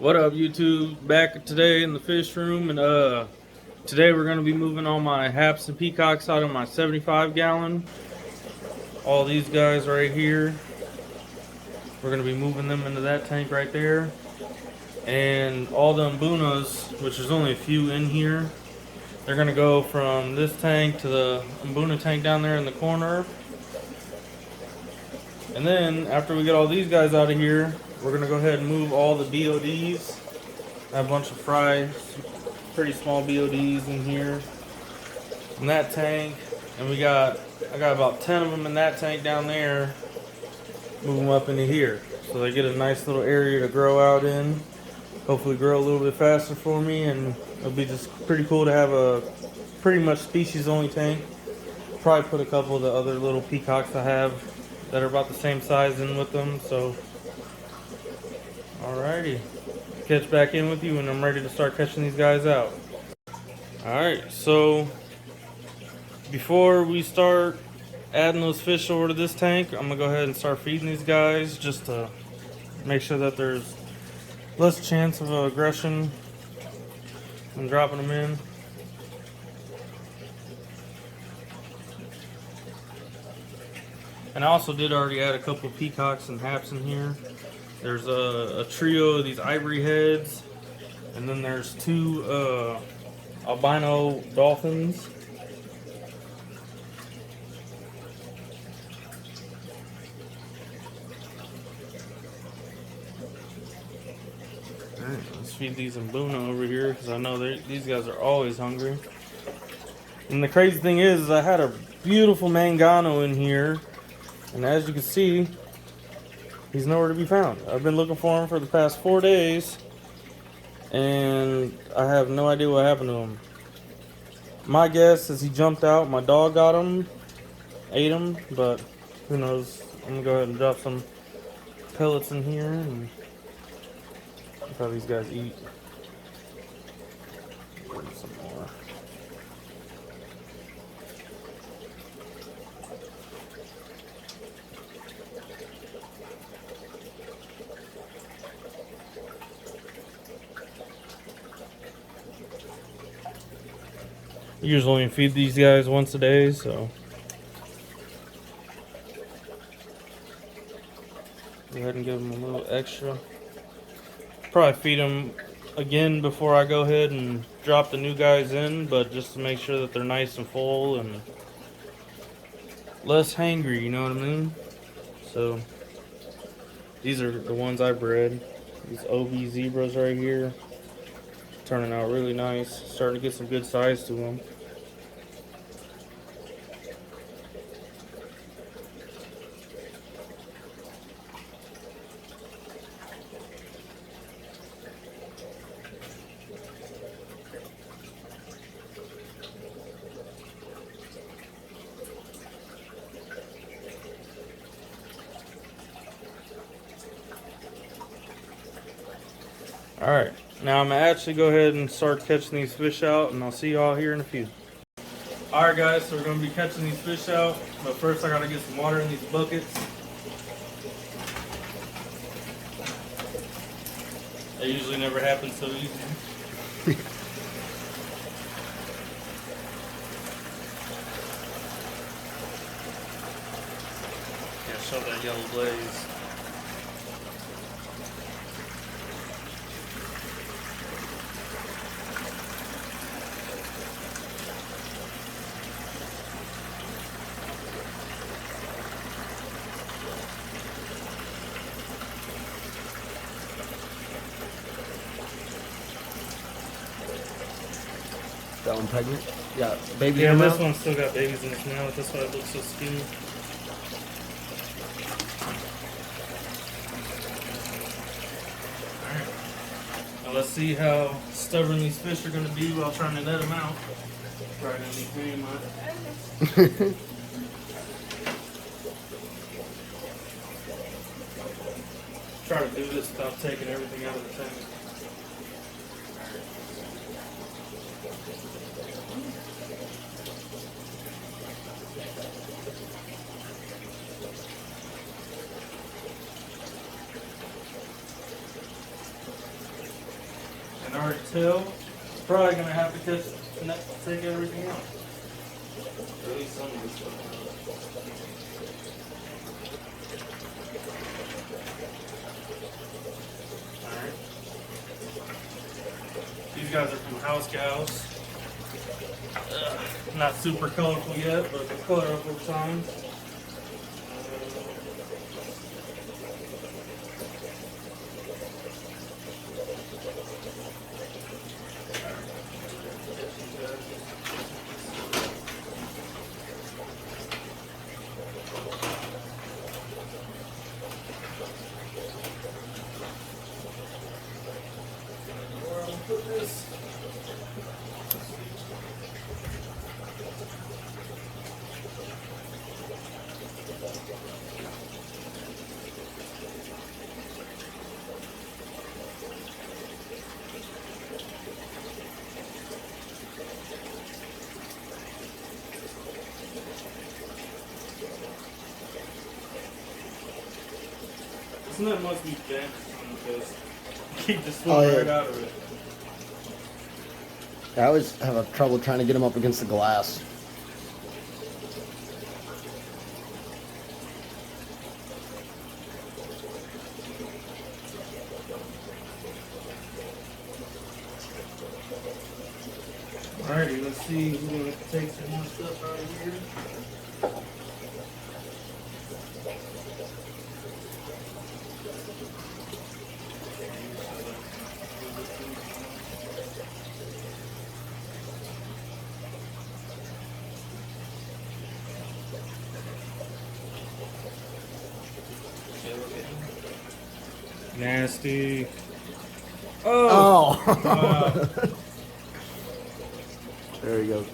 What up, YouTube? Back today in the fish room, and today we're gonna be moving all my haps and peacocks out of my 75 gallon. All these guys right here, we're gonna be moving them into that tank right there, and all the mbunas, which there's only a few in here, they're gonna go from this tank to the mbuna tank down there in the corner. And then after we get all these guys out of here, we're gonna go ahead and move all the BODs. I have a bunch of pretty small BODs in here in that tank, and I got about 10 of them in that tank down there. Move them up into here so they get a nice little area to grow out in. Hopefully grow a little bit faster for me, and it'll be just pretty cool to have a pretty much species only tank. Probably put a couple of the other little peacocks I have that are about the same size in with them. So alrighty, catch back in with you when I'm ready to start catching these guys out. Alright, so before we start adding those fish over to this tank, I'm gonna go ahead and start feeding these guys just to make sure that there's less chance of aggression when dropping them in. And I also did already add a couple of peacocks and haps in here. There's a trio of these ivory heads, and then there's two albino dolphins. Alright, let's feed these mbuna over here because I know these guys are always hungry. And the crazy thing is I had a beautiful mangano in here, and as you can see, he's nowhere to be found. I've been looking for him for the past 4 days, and I have no idea what happened to him. My guess is he jumped out, my dog got him, ate him, but who knows. I'm gonna go ahead and drop some pellets in here and look how these guys eat. Some more. I usually only feed these guys once a day, so go ahead and give them a little extra. Probably feed them again before I go ahead and drop the new guys in, but just to make sure that they're nice and full and less hangry, you know what I mean? So these are the ones I bred. These OB zebras right here, turning out really nice. Starting to get some good size to them. Alright, now I'm going to actually go ahead and start catching these fish out, and I'll see you all here in a few. Alright guys, so we're going to be catching these fish out, but first I got to get some water in these buckets. That usually never happens so easy. Yeah, show that yellow blaze. That one pregnant? Yeah, baby. Yeah, this one's still got babies in its mouth. That's why it looks so skinny. Alright. Now let's see how stubborn these fish are going to be while trying to net them out. Probably going to be very much. Try to do this without taking everything out of the tank. tail. Probably gonna have to take everything out. Or at least some of this stuff. Alright. These guys are from House Cows. Not super colorful yet, but they'll color up over time. Where I'm gonna put this? Isn't that must be bent because keep just swimming right out of it. I always have a trouble trying to get them up against the glass. Alrighty, let's see. We're gonna take some more stuff out of here. Nasty. Oh! Wow. There we go.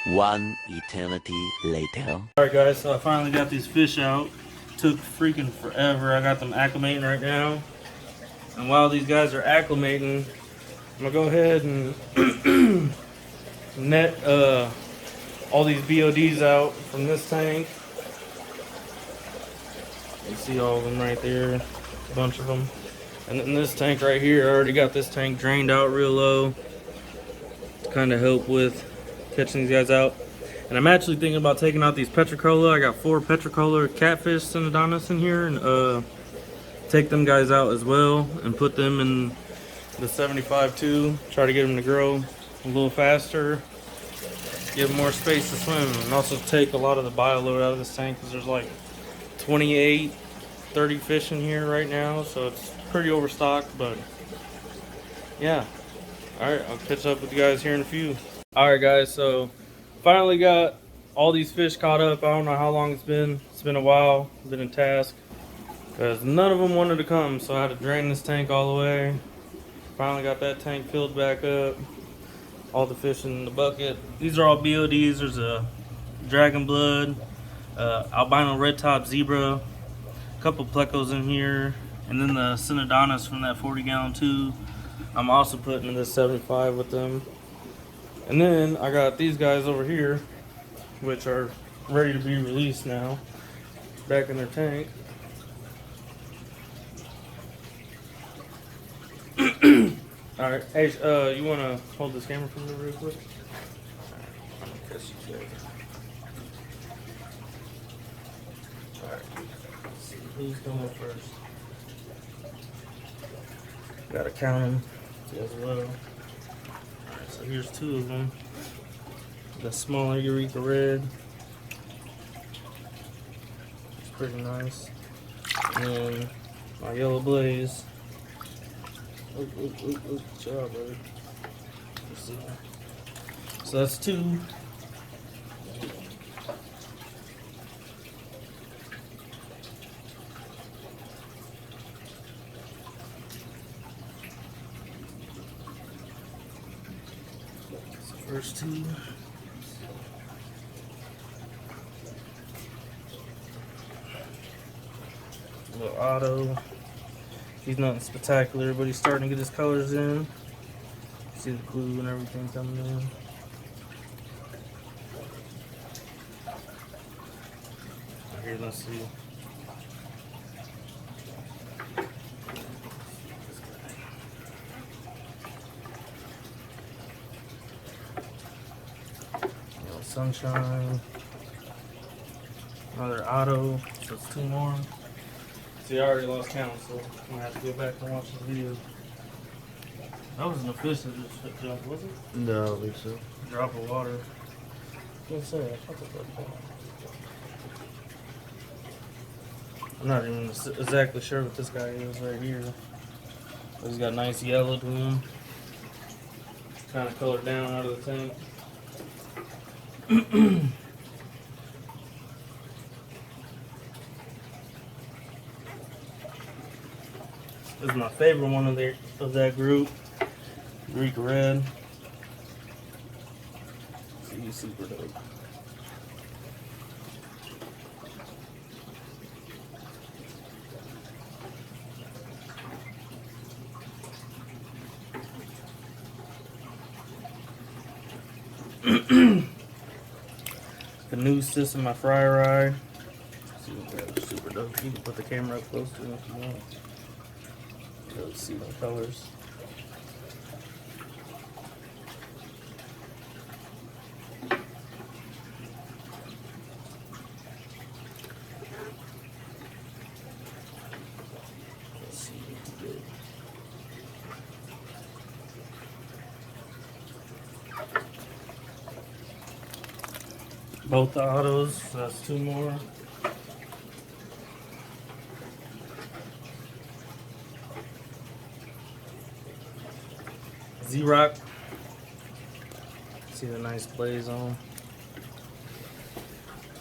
One eternity later. Alright guys, so I finally got these fish out. Took freaking forever. I got them acclimating right now. And while these guys are acclimating, I'm gonna go ahead and net all these BODs out from this tank. You see all of them right there, a bunch of them. And then this tank right here, I already got this tank drained out real low to kind of help with catching these guys out. And I'm actually thinking about taking out these petricola. I got 4 petricola catfish Synodontis in here, and take them guys out as well and put them in the 75 too. Try to get them to grow a little faster, give them more space to swim, and also take a lot of the bio load out of this tank because there's like 28, 30 fish in here right now, so it's pretty overstocked. But yeah, all right, I'll catch up with you guys here in a few. All right guys, so finally got all these fish caught up. I don't know how long it's been a while. Been in task because none of them wanted to come, so I had to drain this tank all the way. Finally got that tank filled back up, all the fish in the bucket. These are all BODs. There's a dragon blood, albino red top zebra, a couple plecos in here, and then the Synodontis from that 40-gallon tube. I'm also putting in this 75 with them. And then I got these guys over here, which are ready to be released now, back in their tank. All right, hey, you want to hold this camera for me real quick? All right, I'm gonna catch you guys. All right, let's see who's going first. Gotta count them as well. So here's 2 of them. The smaller Eureka Red. It's pretty nice. And then my Yellow Blaze. Good job, buddy. Let's see. So that's 2. first two. A little Otto. He's nothing spectacular, but he's starting to get his colors in. See the glue and everything coming in. Here, let's see. Sunshine. Another Otto. So it's 2 more. See, I already lost count, so I'm gonna have to go back and watch the video. That wasn't a fish that just jumped, was it? No, I don't think so. Drop of water. Let's say, I thought it was like that. I'm not even exactly sure what this guy is right here. But he's got nice yellow to him. Kind of colored down out of the tank. This is my favorite one of that group. Greek red. He's super dope. The new system, my fryer eye. Super dope. You can put the camera up close to it if you want. Let's see the colors. Let's see. Both the autos, so that's 2 more. Z-Rock. See the nice blaze on.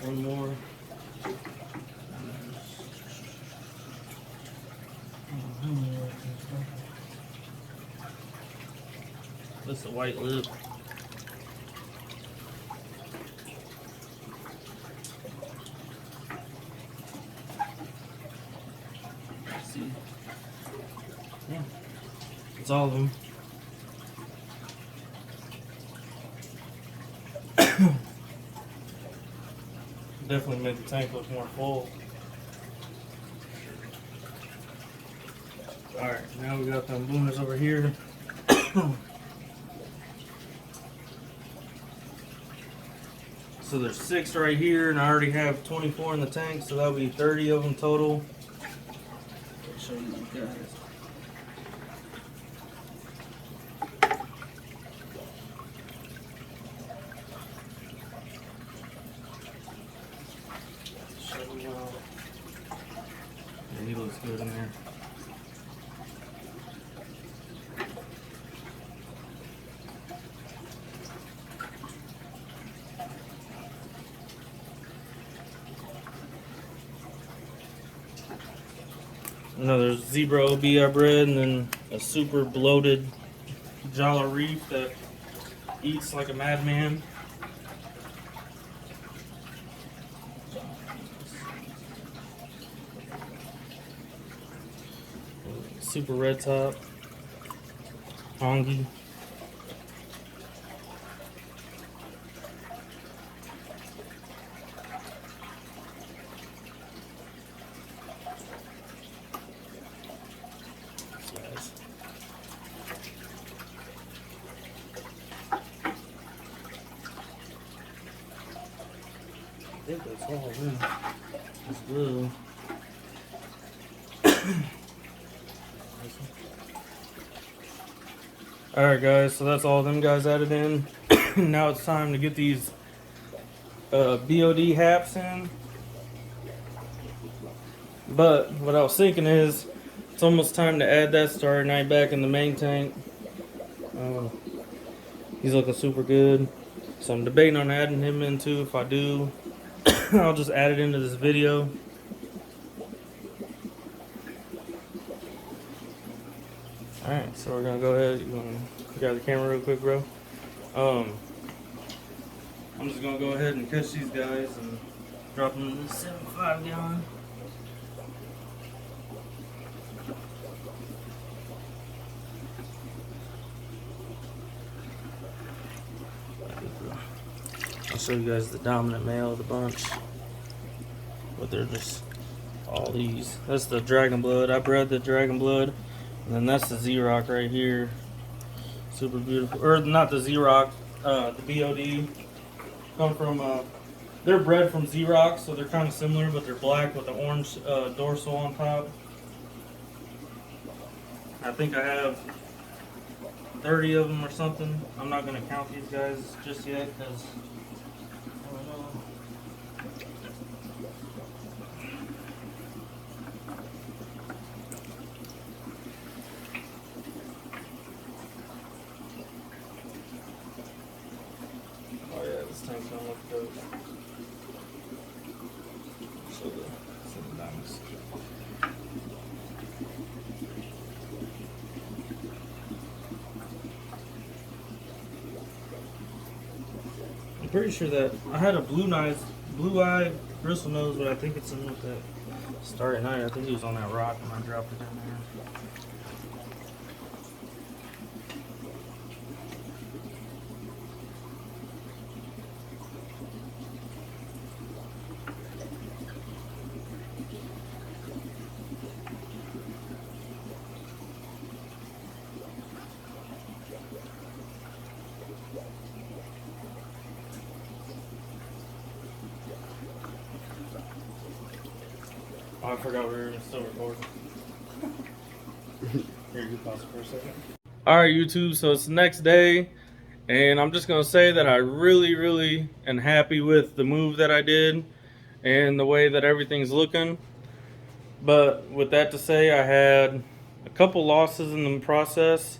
1 more. This is a white lip. See. Yeah. It's all of them. Definitely make the tank look more full. Alright, now we got them boomers over here. So there's 6 right here, and I already have 24 in the tank, so that'll be 30 of them total. I'll show you guys. Yeah, he looks good in there. Another zebra OB I bred, and then a super bloated Jala Reef that eats like a madman. Super red top, hongi. I think that's all of them. It's blue. Alright guys, so that's all of them guys added in. Now it's time to get these BOD haps in. But what I was thinking is, it's almost time to add that Starry Night back in the main tank. He's looking super good. So I'm debating on adding him in too. If I do, I'll just add it into this video. Alright, so we're gonna go ahead. You wanna grab the camera real quick, bro? I'm just gonna go ahead and catch these guys and drop them in this 7.5 gallon. I'll show you guys the dominant male of the bunch. But they're just all these. That's the dragon blood. I bred the dragon blood. And then that's the Z-Rock right here. Super beautiful. Or not the Z-Rock, the BOD. Come from, they're bred from Z-Rock, so they're kind of similar, but they're black with the orange dorsal on top. I think I have 30 of them or something. I'm not going to count these guys just yet because I don't know. Oh yeah, this tank's gonna look dope. Show the diamonds. I'm pretty sure that I had a blue-eye bristle nose, but I think it's in with that Starry Night. I think he was on that rock when I dropped it in there. Oh, I forgot we were still recording. Here, you pause it for a second. Alright, YouTube, so it's the next day, and I'm just going to say that I really am happy with the move that I did and the way that everything's looking. But with that to say, I had a couple losses in the process.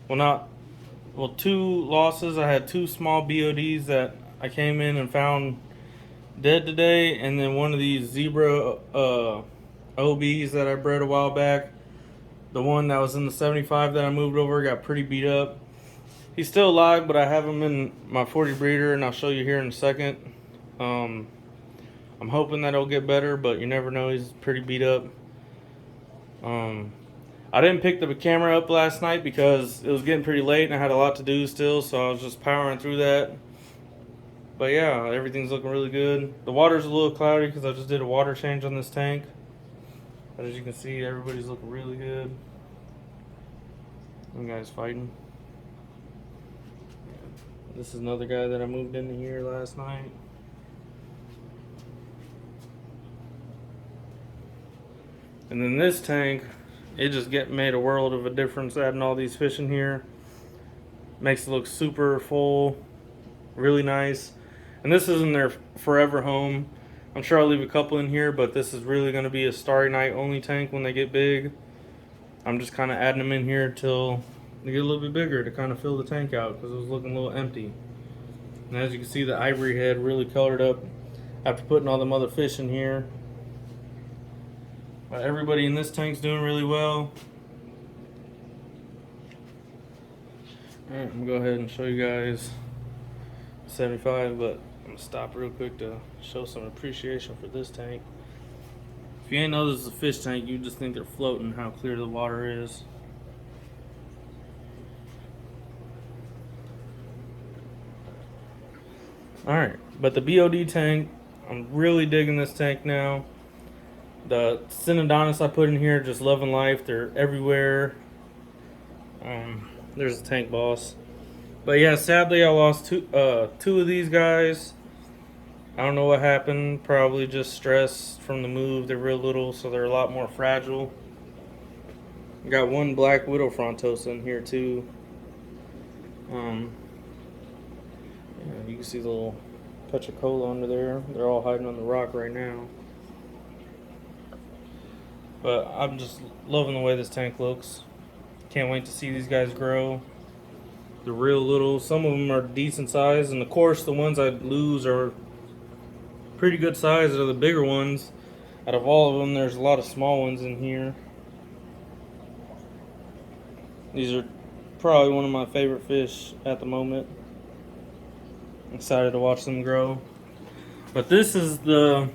Two losses. I had two small BODs that I came in and found dead today, and then one of these zebra OBs that I bred a while back. The one that was in the 75 that I moved over got pretty beat up. He's still alive, but I have him in my 40 breeder, and I'll show you here in a second. I'm hoping that it'll get better, but you never know. He's pretty beat up. I didn't pick the camera up last night because it was getting pretty late and I had a lot to do still, so I was just powering through that. But yeah, everything's looking really good. The water's a little cloudy because I just did a water change on this tank. But as you can see, everybody's looking really good. One guy's fighting. This is another guy that I moved into here last night. And then this tank, it just made a world of a difference adding all these fish in here. Makes it look super full, really nice. And this isn't their forever home. I'm sure I'll leave a couple in here, but this is really going to be a Starry Night only tank when they get big. I'm just kind of adding them in here till they get a little bit bigger to kind of fill the tank out because it was looking a little empty. And as you can see, the ivory head really colored up after putting all them other fish in here. But everybody in this tank's doing really well. Alright, I'm going to go ahead and show you guys 75, but I'm going to stop real quick to show some appreciation for this tank. If you ain't know this is a fish tank, you just think they're floating, how clear the water is. Alright, but the BOD tank, I'm really digging this tank now. The Synodontis I put in here, just loving life. They're everywhere. There's the tank boss. But yeah, sadly I lost two of these guys. I don't know what happened. Probably just stress from the move. They're real little, so they're a lot more fragile. Got one black widow frontosa in here too. Yeah, you can see the little petricola under there. They're all hiding on the rock right now. But I'm just loving the way this tank looks. Can't wait to see these guys grow. They're real little. Some of them are decent size, and of course the ones I lose are pretty good size. They're the bigger ones. Out of all of them, there's a lot of small ones in here. These are probably one of my favorite fish at the moment. Excited to watch them grow. But this is the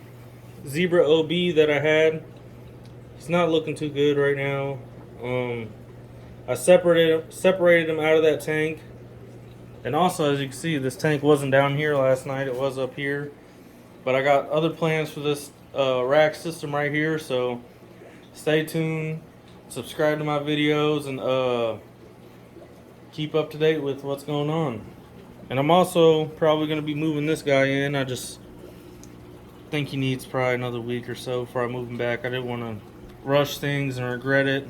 Zebra OB that I had. He's not looking too good right now. I separated him out of that tank. And also, as you can see, this tank wasn't down here last night. It was up here. But I got other plans for this rack system right here. So stay tuned. Subscribe to my videos and keep up to date with what's going on. And I'm also probably going to be moving this guy in. I just think he needs probably another week or so before I move him back. I didn't want to rush things and regret it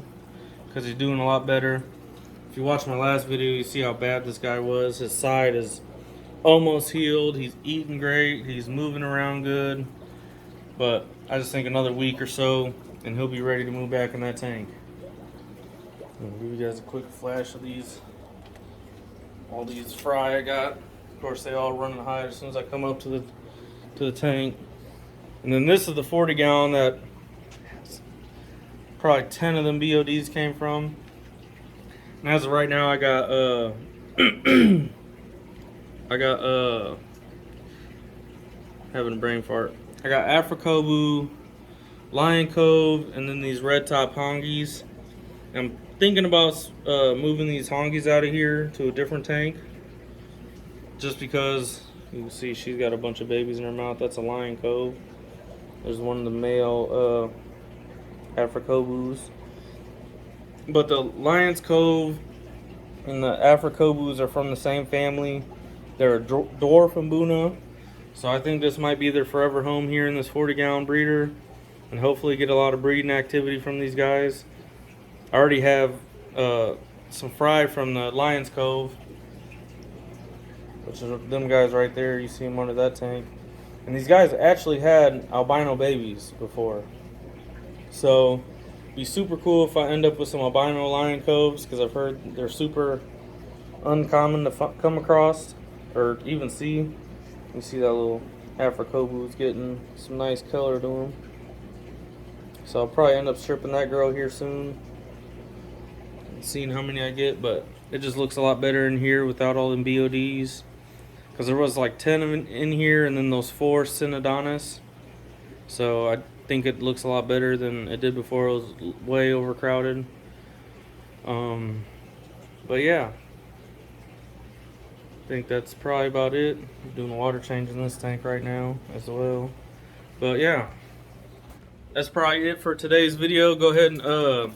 because he's doing a lot better. If you watch my last video, you see how bad this guy was. His side is almost healed. He's eating great. He's moving around good. But I just think another week or so and he'll be ready to move back in that tank. I'll give you guys a quick flash of all these fry I got. Of course, they all run and hide as soon as I come up to the tank. And then this is the 40 gallon that probably 10 of them BODs came from. And as of right now, I got having a brain fart. I got Africobu, Lion Cove, and then these red top hongies. I'm thinking about moving these hongies out of here to a different tank, just because you can see she's got a bunch of babies in her mouth. That's a Lion Cove. There's one of the male Africobus. But the Lion's Cove and the Africobus are from the same family. They're a dwarf Mbuna. So I think this might be their forever home here in this 40 gallon breeder. And hopefully get a lot of breeding activity from these guys. I already have some fry from the Lion's Cove, which are them guys right there. You see them under that tank. And these guys actually had albino babies before. So it'd be super cool if I end up with some albino Lion Coves, because I've heard they're super uncommon to come across or even see. You see that little Africobu's getting some nice color to them. So I'll probably end up stripping that girl here soon. Seeing how many I get, but it just looks a lot better in here without all them BODs. Because there was like 10 in here and then those 4 Synodontis. So I think it looks a lot better than it did before. It was way overcrowded. But yeah, I think that's probably about it. I'm doing a water change in this tank right now as well. But yeah, that's probably it for today's video. Go ahead and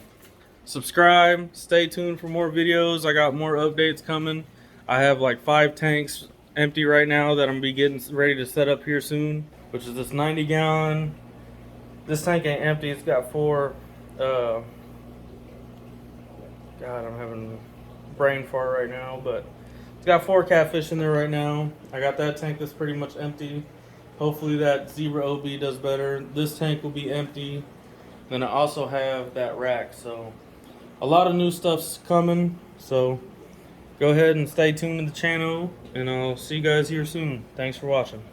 subscribe. Stay tuned for more videos. I got more updates coming. I have like 5 tanks empty right now that I'm gonna be getting ready to set up here soon, which is this 90 gallon. This tank ain't empty. It's got 4 God, I'm having brain fart right now, but it's got 4 catfish in there right now. I got that tank that's pretty much empty. Hopefully that Zebra OB does better. This tank will be empty. Then I also have that rack. So a lot of new stuff's coming. So go ahead and stay tuned to the channel, and I'll see you guys here soon. Thanks for watching.